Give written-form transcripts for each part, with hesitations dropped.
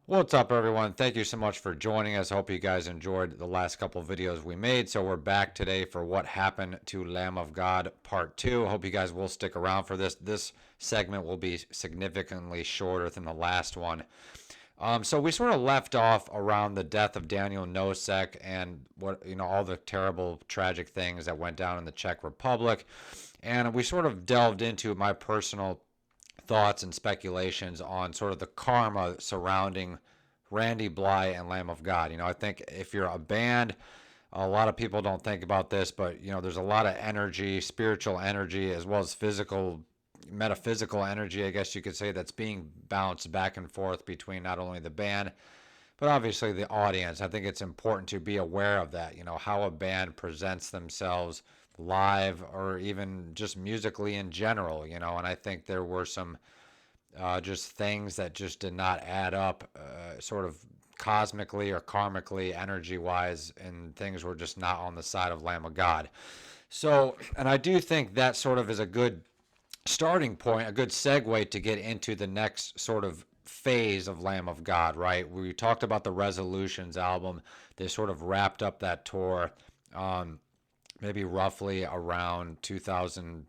What's up, everyone? Thank you so much for joining us. I hope you guys enjoyed the last couple of videos we made. So we're back today for What Happened to Lamb of God Part 2. I hope you guys will stick around for this. This segment will be significantly shorter than the last one. So we sort of left off around the death of Daniel Nosek and all the terrible, tragic things that went down in the Czech Republic. And we sort of delved into my personal thoughts and speculations on sort of the karma surrounding Randy Blythe and Lamb of God. I think if you're a band, a lot of people don't think about this, but there's a lot of energy, spiritual energy, as well as physical, metaphysical energy, I guess you could say, that's being bounced back and forth between not only the band, but obviously the audience. I think it's important to be aware of that, how a band presents themselves live or even just musically in general, and I think there were some just things that just did not add up, sort of cosmically or karmically, energy wise, and things were just not on the side of Lamb of God. So, and I do think that sort of is a good starting point, a good segue to get into the next sort of phase of Lamb of God, right? We talked about the Resolutions album. They sort of wrapped up that tour, maybe roughly around 2000,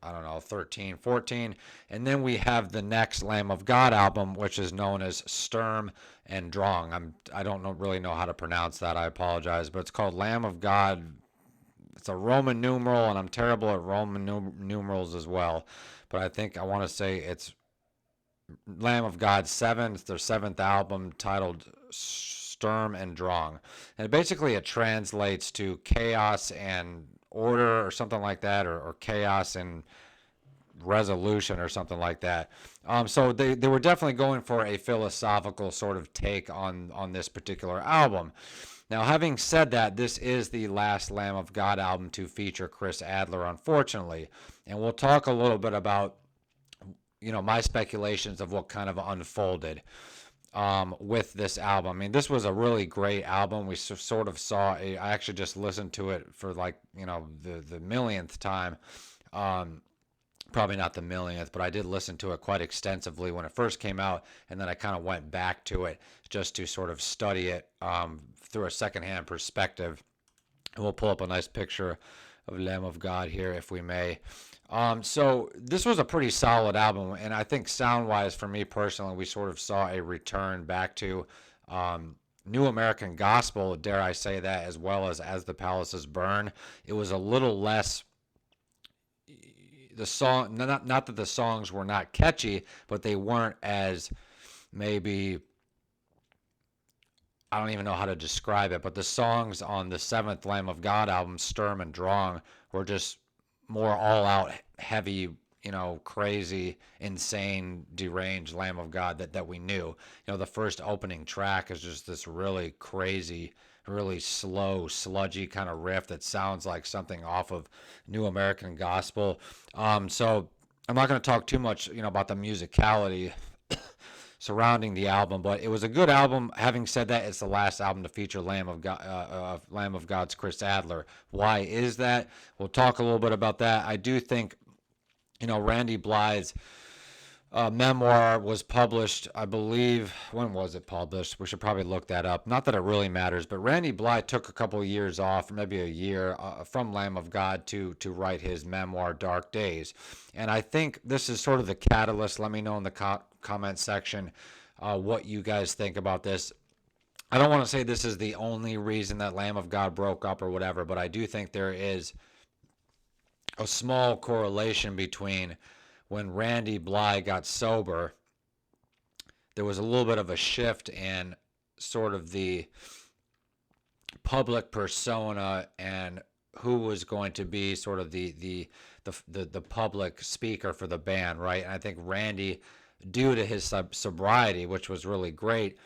I don't know, 13, 14. And then we have the next Lamb of God album, which is known as Sturm and Drang. I don't really know how to pronounce that. I apologize, but it's called Lamb of God. It's a Roman numeral, and I'm terrible at Roman numerals as well. But I think I want to say it's Lamb of God 7. It's their seventh album titled Sturm and Drang. And basically it translates to chaos and order or something like that, or chaos and resolution or something like that. So they were definitely going for a philosophical sort of take on this particular album. Now, having said that, this is the last Lamb of God album to feature Chris Adler, unfortunately. And we'll talk a little bit about, my speculations of what kind of unfolded with this album. I mean, this was a really great album. We sort of I actually just listened to it for like, the millionth time. Probably not the millionth, but I did listen to it quite extensively when it first came out, and then I kind of went back to it just to sort of study it through a secondhand perspective. And we'll pull up a nice picture of Lamb of God here, if we may. So this was a pretty solid album, and I think sound-wise, for me personally, we sort of saw a return back to New American Gospel, dare I say that, as well as the Palaces Burn. It was a little less the song, not that the songs were not catchy, but they weren't as, maybe, I don't even know how to describe it, but the songs on the seventh Lamb of God album, Sturm and Drang, were just more all out heavy, crazy, insane, deranged Lamb of God that we knew. The first opening track is just this really crazy, really slow, sludgy kind of riff that sounds like something off of New American Gospel. So I'm not going to talk too much, about the musicality surrounding the album, but it was a good album. Having said that, it's the last album to feature Lamb of God, Lamb of God's Chris Adler. Why is that? We'll talk a little bit about that. I do think, Randy Blythe's memoir was published, I believe. When was it published? We should probably look that up. Not that it really matters, but Randy Blythe took a couple of years off, maybe a year, from Lamb of God to write his memoir, Dark Days. And I think this is sort of the catalyst. Let me know in the comment section what you guys think about this. I don't want to say this is the only reason that Lamb of God broke up or whatever, but I do think there is a small correlation between when Randy Blythe got sober, there was a little bit of a shift in sort of the public persona and who was going to be sort of the public speaker for the band, right? And I think Randy, due to his sobriety, which was really great,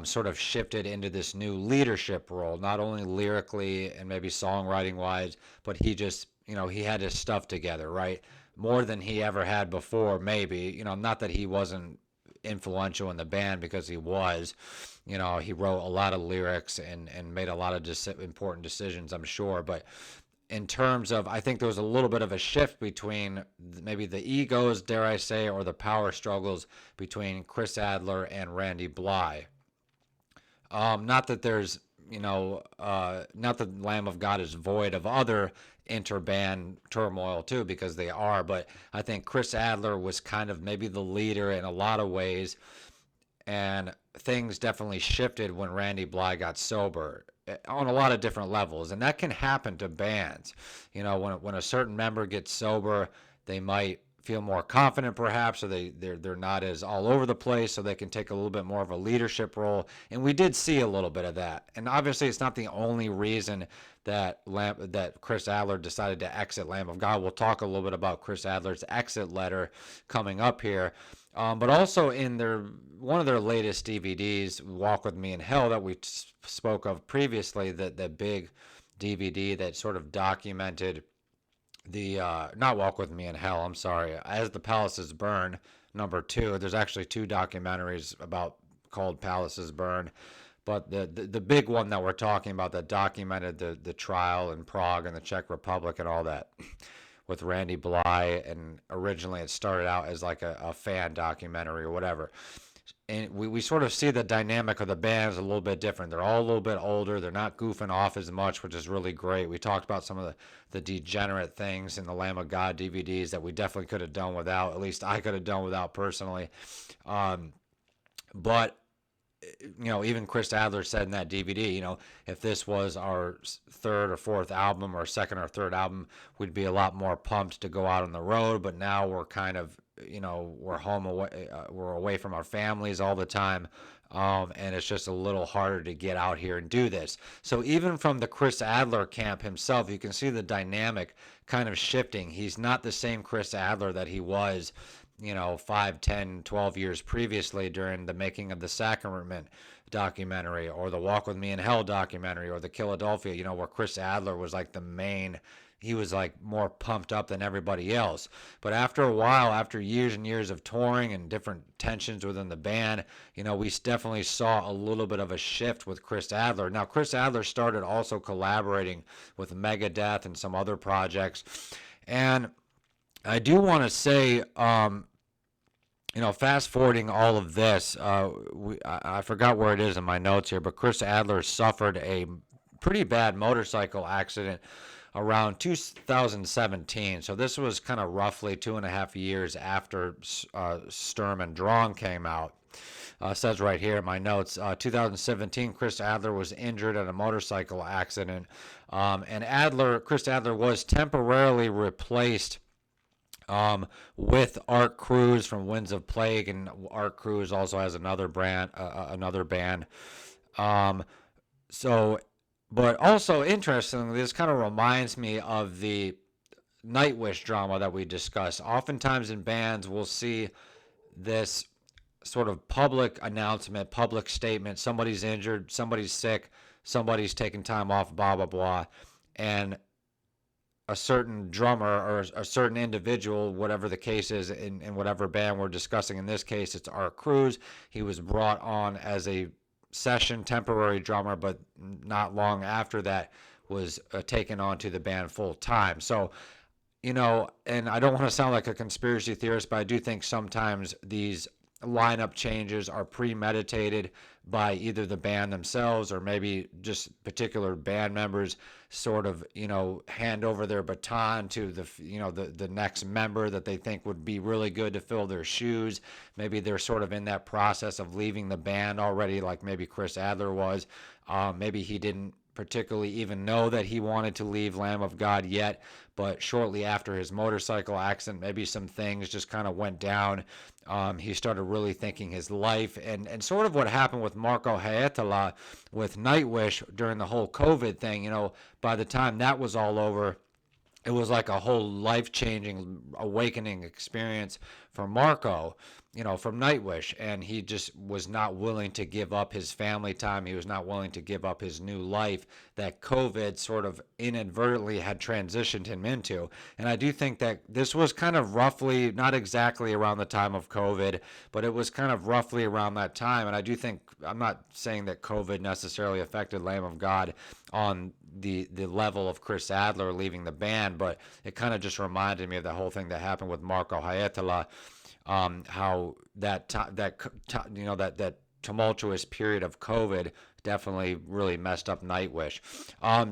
sort of shifted into this new leadership role, not only lyrically and maybe songwriting wise, but he just, he had his stuff together, right? More than he ever had before, maybe. Not that he wasn't influential in the band, because he was. He wrote a lot of lyrics and made a lot of important decisions, I'm sure. But in terms of, I think there was a little bit of a shift between maybe the egos, dare I say, or the power struggles between Chris Adler and Randy Blythe. Not that there's, not that Lamb of God is void of other interband turmoil too, because they are, but I think Chris Adler was kind of maybe the leader in a lot of ways, and things definitely shifted when Randy Blythe got sober on a lot of different levels, and that can happen to bands. When a certain member gets sober, they might feel more confident perhaps, or they're not as all over the place, so they can take a little bit more of a leadership role. And we did see a little bit of that. And obviously it's not the only reason that Chris Adler decided to exit Lamb of God. We'll talk a little bit about Chris Adler's exit letter coming up here. But also in one of their latest DVDs, Walk With Me in Hell, that we spoke of previously, the big DVD that sort of documented the not Walk With Me in Hell, I'm sorry, As the Palaces Burn, #2. There's actually 2 documentaries called Palaces Burn, but the big one that we're talking about that documented the trial in Prague and the Czech Republic and all that with Randy Blythe, and originally it started out as like a fan documentary or whatever. And we sort of see the dynamic of the bands a little bit different. They're all a little bit older. They're not goofing off as much, which is really great. We talked about some of the degenerate things in the Lamb of God DVDs that we definitely could have done without. At least I could have done without personally. But even Chris Adler said in that DVD, if this was our 3rd or 4th album, or 2nd or 3rd album, we'd be a lot more pumped to go out on the road. But now we're kind of, we're home away, we're away from our families all the time, and it's just a little harder to get out here and do this. So even from the Chris Adler camp himself, you can see the dynamic kind of shifting. He's not the same Chris Adler that he was 5, 10, 12 years previously during the making of the Sacrament documentary, or the Walk With Me in Hell documentary, or the Philadelphia, where Chris Adler was like the main. He was like more pumped up than everybody else. But after a while, after years and years of touring and different tensions within the band, we definitely saw a little bit of a shift with Chris Adler. Now, Chris Adler started also collaborating with Megadeth and some other projects. And I do want to say, fast forwarding all of this, I forgot where it is in my notes here, but Chris Adler suffered a pretty bad motorcycle accident around 2017. So this was kind of roughly 2.5 years after Sturm and Drang came out. Says right here in my notes, 2017, Chris Adler was injured in a motorcycle accident. And Chris Adler was temporarily replaced with Art Cruz from Winds of Plague, and Art Cruz also has another band. But also interestingly, this kind of reminds me of the Nightwish drama that we discussed. Oftentimes in bands, we'll see this sort of public announcement, public statement: somebody's injured, somebody's sick, somebody's taking time off, blah blah blah, and a certain drummer or a certain individual, whatever the case is, in whatever band we're discussing. In this case, it's Art Cruz. He was brought on as a session temporary drummer, but not long after that was taken on to the band full time. So, and I don't want to sound like a conspiracy theorist, but I do think sometimes these lineup changes are premeditated by either the band themselves, or maybe just particular band members sort of, hand over their baton to the next member that they think would be really good to fill their shoes. Maybe they're sort of in that process of leaving the band already, like maybe Chris Adler was. Maybe he didn't particularly even know that he wanted to leave Lamb of God yet, but shortly after his motorcycle accident, maybe some things just kind of went down. He started really thinking his life, and sort of what happened with Marco Haetala with Nightwish during the whole COVID thing. By the time that was all over, it was like a whole life-changing awakening experience for Marco, from Nightwish, and he just was not willing to give up his family time. He was not willing to give up his new life that COVID sort of inadvertently had transitioned him into. And I do think that this was kind of roughly, not exactly around the time of COVID, but it was kind of roughly around that time. And I do think, I'm not saying that COVID necessarily affected Lamb of God on the level of Chris Adler leaving the band, but it kind of just reminded me of the whole thing that happened with Marco Hietala, how that tumultuous period of COVID definitely really messed up Nightwish.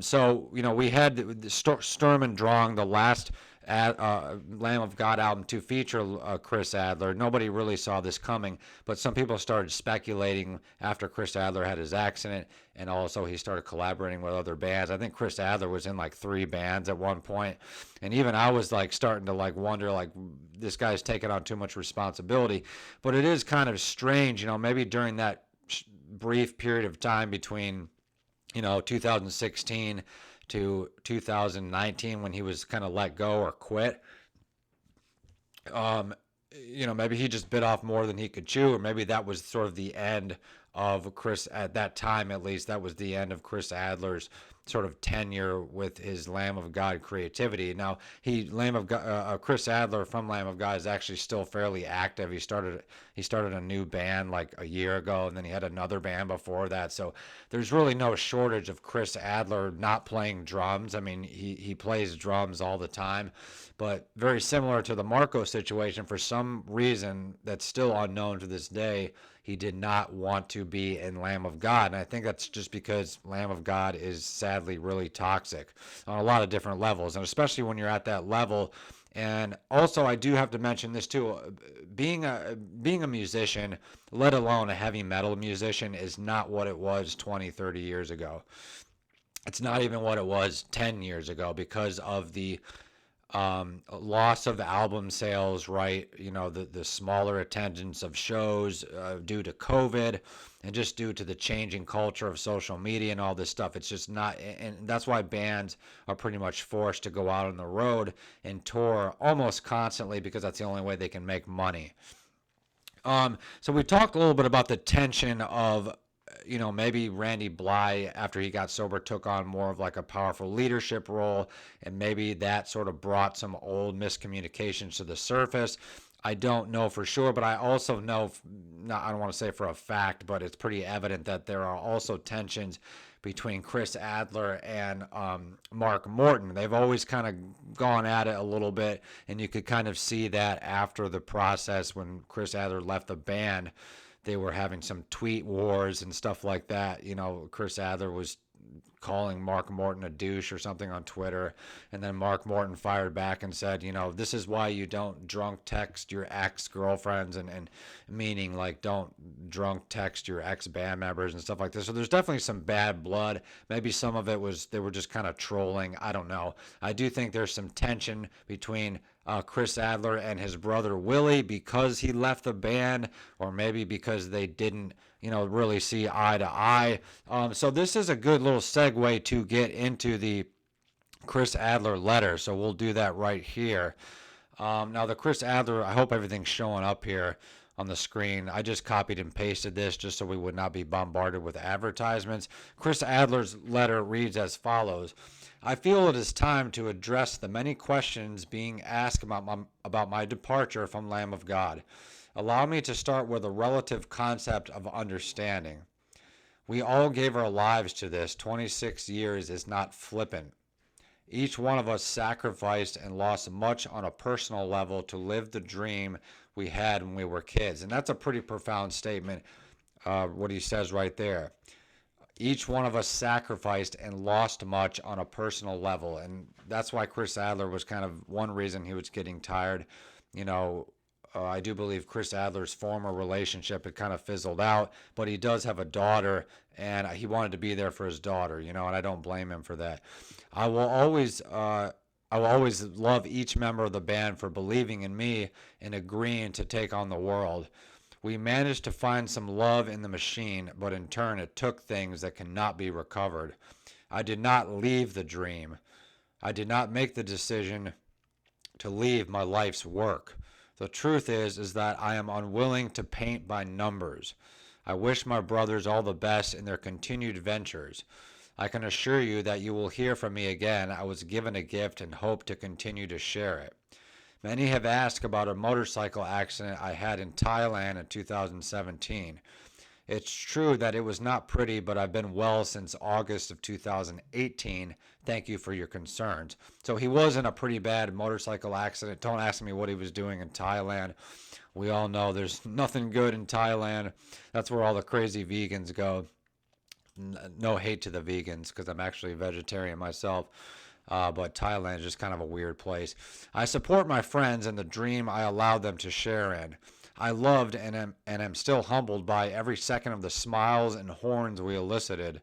So we had Sturm and Drang, the last Lamb of God album to feature Chris Adler. Nobody really saw this coming, but some people started speculating after Chris Adler had his accident, and also he started collaborating with other bands. I think Chris Adler was in like 3 bands at one point, and even I was like starting to like wonder, like, this guy's taking on too much responsibility. But it is kind of strange, maybe during that brief period of time between 2016 to 2019, when he was kind of let go or quit, maybe he just bit off more than he could chew, or maybe that was sort of the end of Chris, at that time at least, that was the end of Chris Adler's sort of tenure with his Lamb of God creativity. Now, Chris Adler from Lamb of God is actually still fairly active. He started a new band like a year ago, and then he had another band before that. So there's really no shortage of Chris Adler not playing drums. I mean, he plays drums all the time, but very similar to the Marco situation, for some reason that's still unknown to this day, he did not want to be in Lamb of God. And I think that's just because Lamb of God is sadly really toxic on a lot of different levels, and especially when you're at that level. And also, I do have to mention this too, being a musician, let alone a heavy metal musician, is not what it was 20, 30 years ago. It's not even what it was 10 years ago, because of the loss of album sales, right? The smaller attendance of shows due to COVID, and just due to the changing culture of social media and all this stuff. It's just not, and that's why bands are pretty much forced to go out on the road and tour almost constantly, because that's the only way they can make money. So we talked a little bit about the tension of, maybe Randy Blythe, after he got sober, took on more of like a powerful leadership role, and maybe that sort of brought some old miscommunications to the surface. I don't know for sure, but I also know, I don't want to say for a fact, but it's pretty evident that there are also tensions between Chris Adler and Mark Morton. They've always kind of gone at it a little bit, and you could kind of see that after the process when Chris Adler left the band. They were having some tweet wars and stuff like that. Chris Adler was calling Mark Morton a douche or something on Twitter, and then Mark Morton fired back and said, this is why you don't drunk text your ex-girlfriends, and meaning like don't drunk text your ex-band members and stuff like this. So there's definitely some bad blood. Maybe some of it was they were just kind of trolling. I don't know. I do think there's some tension between Chris Adler and his brother Willie, because he left the band, or maybe because they didn't really see eye to eye. So this is a good little segue to get into the Chris Adler letter. So we'll do that right here. Now the Chris Adler, I hope everything's showing up here on the screen. I just copied and pasted this just so we would not be bombarded with advertisements. Chris Adler's letter reads as follows. I feel it is time to address the many questions being asked about my departure from Lamb of God. Allow me to start with a relative concept of understanding. We all gave our lives to this. 26 years is not flippant. Each one of us sacrificed and lost much on a personal level to live the dream we had when we were kids. And that's a pretty profound statement, what he says right there. Each one of us sacrificed and lost much on a personal level. And that's why Chris Adler was kind of one reason he was getting tired. I do believe Chris Adler's former relationship had kind of fizzled out, but he does have a daughter, and he wanted to be there for his daughter, and I don't blame him for that. I will always love each member of the band for believing in me and agreeing to take on the world. We managed to find some love in the machine, but in turn it took things that cannot be recovered. I did not leave the dream. I did not make the decision to leave my life's work. The truth is that I am unwilling to paint by numbers. I wish my brothers all the best in their continued ventures. I can assure you that you will hear from me again. I was given a gift and hope to continue to share it. Many have asked about a motorcycle accident I had in Thailand in 2017. It's true that it was not pretty, but I've been well since August of 2018. Thank you for your concerns. So he was in a pretty bad motorcycle accident. Don't ask me what he was doing in Thailand. We all know there's nothing good in Thailand. That's where all the crazy vegans go. No hate to the vegans because I'm actually a vegetarian myself. But Thailand is just kind of a weird place. I support my friends and the dream I allowed them to share in. I loved and am still humbled by every second of the smiles and horns we elicited.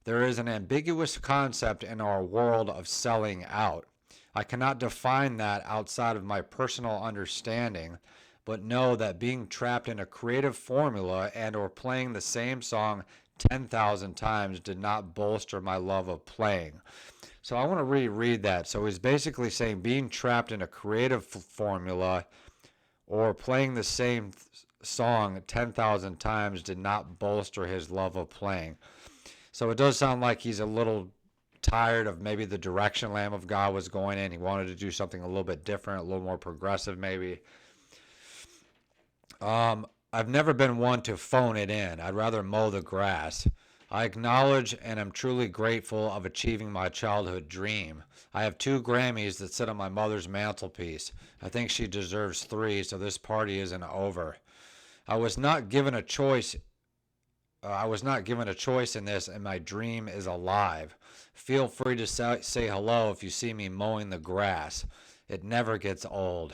There is an ambiguous concept in our world of selling out. I cannot define that outside of my personal understanding, but know that being trapped in a creative formula and or playing the same song 10,000 times did not bolster my love of playing. So I want to reread that. So he's basically saying being trapped in a creative formula or playing the same song 10,000 times did not bolster his love of playing. So it does sound like he's a little tired of maybe the direction Lamb of God was going in. He wanted to do something a little bit different, a little more progressive maybe. I've never been one to phone it in. I'd rather mow the grass. I acknowledge and am truly grateful of achieving my childhood dream. I have 2 Grammys that sit on my mother's mantelpiece. I think she deserves 3, so this party isn't over. I was not given a choice in this, and my dream is alive. Feel free to say hello if you see me mowing the grass. It never gets old.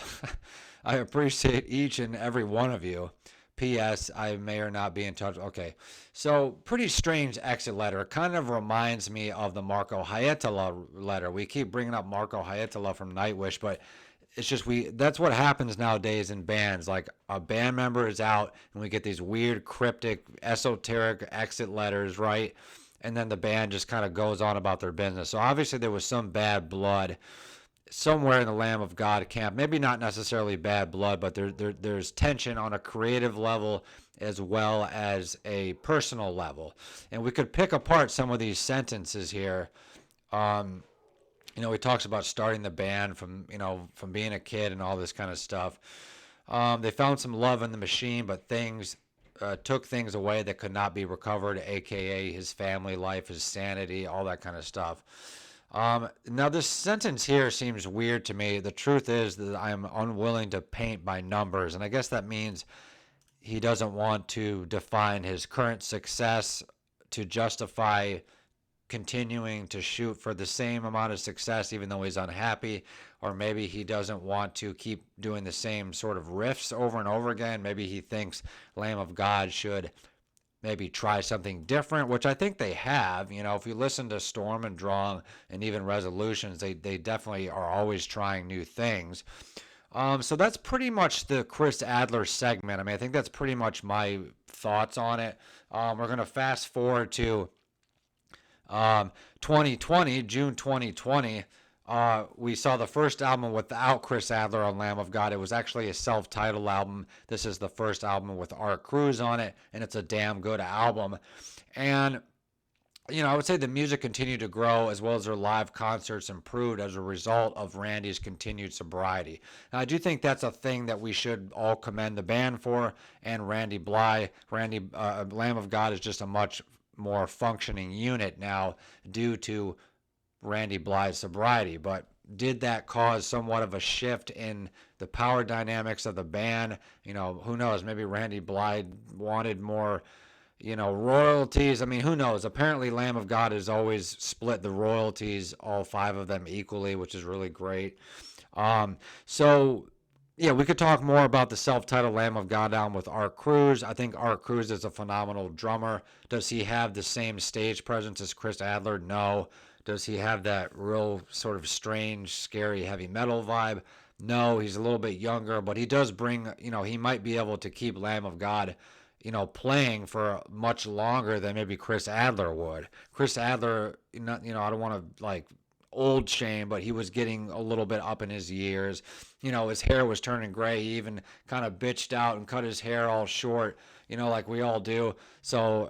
I appreciate each and every one of you. P.S. I may or not be in touch. Okay, so pretty strange exit letter. It kind of reminds me of the Marco Hietala letter. We keep bringing up Marco Hietala from Nightwish, but it's just that's what happens nowadays in bands. Like a band member is out and we get these weird, cryptic, esoteric exit letters, right? And then the band just kind of goes on about their business. So obviously there was some bad blood somewhere in the Lamb of God camp. Maybe not necessarily bad blood, but there's tension on a creative level as well as a personal level. And we could pick apart some of these sentences here. He talks about starting the band from being a kid and all this kind of stuff. They found some love in the machine, but things took things away that could not be recovered, aka his family life, his sanity, all that kind of stuff. Now this sentence here seems weird to me. The truth is that I am unwilling to paint by numbers, and I guess that means he doesn't want to define his current success to justify continuing to shoot for the same amount of success even though he's unhappy, or maybe he doesn't want to keep doing the same sort of riffs over and over again. Maybe he thinks Lamb of God should maybe try something different, which I think they have. If you listen to Sturm and Drang and even Resolutions, they definitely are always trying new things. So that's pretty much the Chris Adler segment. I think that's pretty much my thoughts on it. We're going to fast forward to 2020, June 2020. We saw the first album without Chris Adler on Lamb of God. It was actually a self-titled album. This is the first album with Art Cruz on it, and it's a damn good album. And, I would say the music continued to grow as well as their live concerts improved as a result of Randy's continued sobriety. Now, I do think that's a thing that we should all commend the band for, and Randy Blythe. Lamb of God is just a much more functioning unit now due to Randy Blythe's sobriety. But did that cause somewhat of a shift in the power dynamics of the band? Who knows? Maybe Randy Blythe wanted more, royalties. Who knows? Apparently Lamb of God has always split the royalties, all 5 of them equally, which is really great. Yeah, we could talk more about the self-titled Lamb of God album with Art Cruz. I think Art Cruz is a phenomenal drummer. Does he have the same stage presence as Chris Adler? No. Does he have that real sort of strange, scary heavy metal vibe? No, he's a little bit younger, but he does bring, he might be able to keep Lamb of God, playing for much longer than maybe Chris Adler would. Chris Adler, I don't want to old Shane, but he was getting a little bit up in his years. His hair was turning gray. He even kind of bitched out and cut his hair all short, like we all do. So,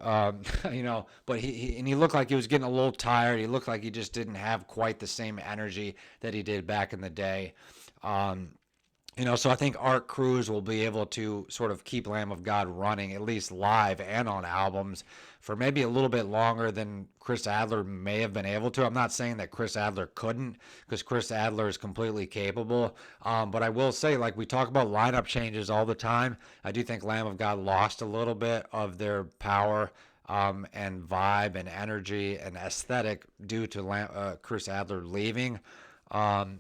but he looked like he was getting a little tired. He looked like he just didn't have quite the same energy that he did back in the day. So I think Art Cruz will be able to sort of keep Lamb of God running, at least live and on albums, for maybe a little bit longer than Chris Adler may have been able to. I'm not saying that Chris Adler couldn't, because Chris Adler is completely capable. But I will say, like we talk about lineup changes all the time, I do think Lamb of God lost a little bit of their power and vibe and energy and aesthetic due to Chris Adler leaving.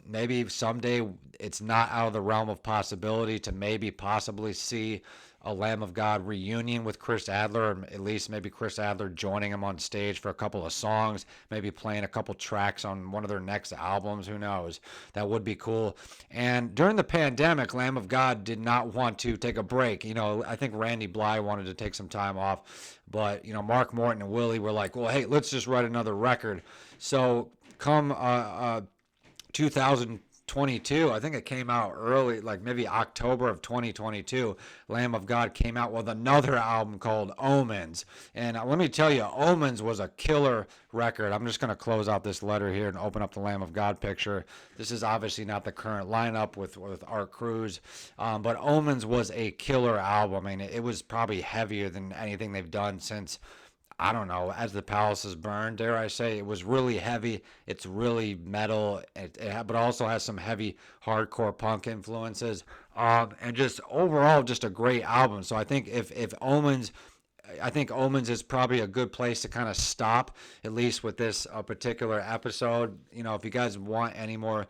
Maybe someday it's not out of the realm of possibility to possibly see a Lamb of God reunion with Chris Adler, or at least maybe Chris Adler joining him on stage for a couple of songs, maybe playing a couple tracks on one of their next albums. Who knows? That would be cool. And during the pandemic, Lamb of God did not want to take a break. I think Randy Blythe wanted to take some time off, but Mark Morton and Willie were like, well, hey, let's just write another record. So come 2022, I think it came out early, like maybe October of 2022, Lamb of God came out with another album called Omens. And let me tell you, Omens was a killer record. I'm just going to close out this letter here and open up the Lamb of God picture. This is obviously not the current lineup with Art Cruz, but Omens was a killer album. I mean, it was probably heavier than anything they've done since, I don't know, As the Palaces Burn, dare I say. It was really heavy. It's really metal, but also has some heavy hardcore punk influences. And just overall, just a great album. So I think if Omens, I think Omens is probably a good place to kind of stop, at least with this particular episode. If you guys want any more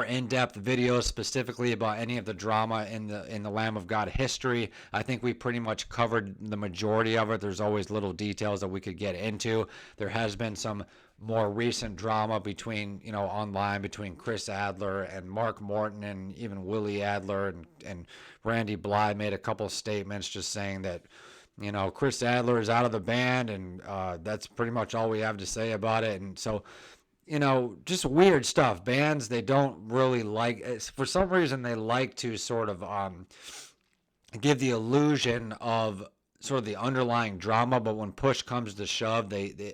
in-depth videos specifically about any of the drama in the Lamb of God history, I think we pretty much covered the majority of it. There's always little details that we could get into. There has been some more recent drama between, online between Chris Adler and Mark Morton, and even Willie Adler and Randy Blythe made a couple statements just saying that, Chris Adler is out of the band, and that's pretty much all we have to say about it. And so, just weird stuff. Bands, they don't really like, for some reason, they like to sort of give the illusion of sort of the underlying drama, but when push comes to shove, they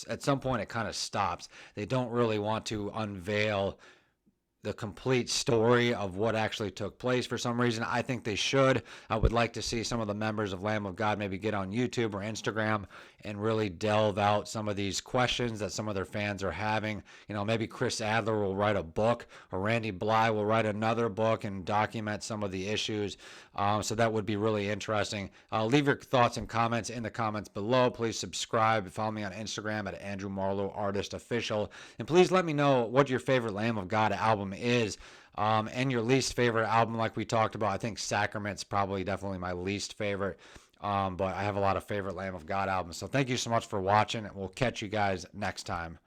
at some point it kind of stops. They don't really want to unveil the complete story of what actually took place for some reason. I think they should. I would like to see some of the members of Lamb of God maybe get on YouTube or Instagram and really delve out some of these questions that some of their fans are having. Maybe Chris Adler will write a book, or Randy Blythe will write another book and document some of the issues. So that would be really interesting. Leave your thoughts and comments in the comments below. Please subscribe. Follow me on Instagram at Andrew Marlowe Artist Official. And please let me know what your favorite Lamb of God album is, and your least favorite album. Like we talked about, I think Sacrament's probably definitely my least favorite, but I have a lot of favorite Lamb of God albums. So thank you so much for watching, and we'll catch you guys next time.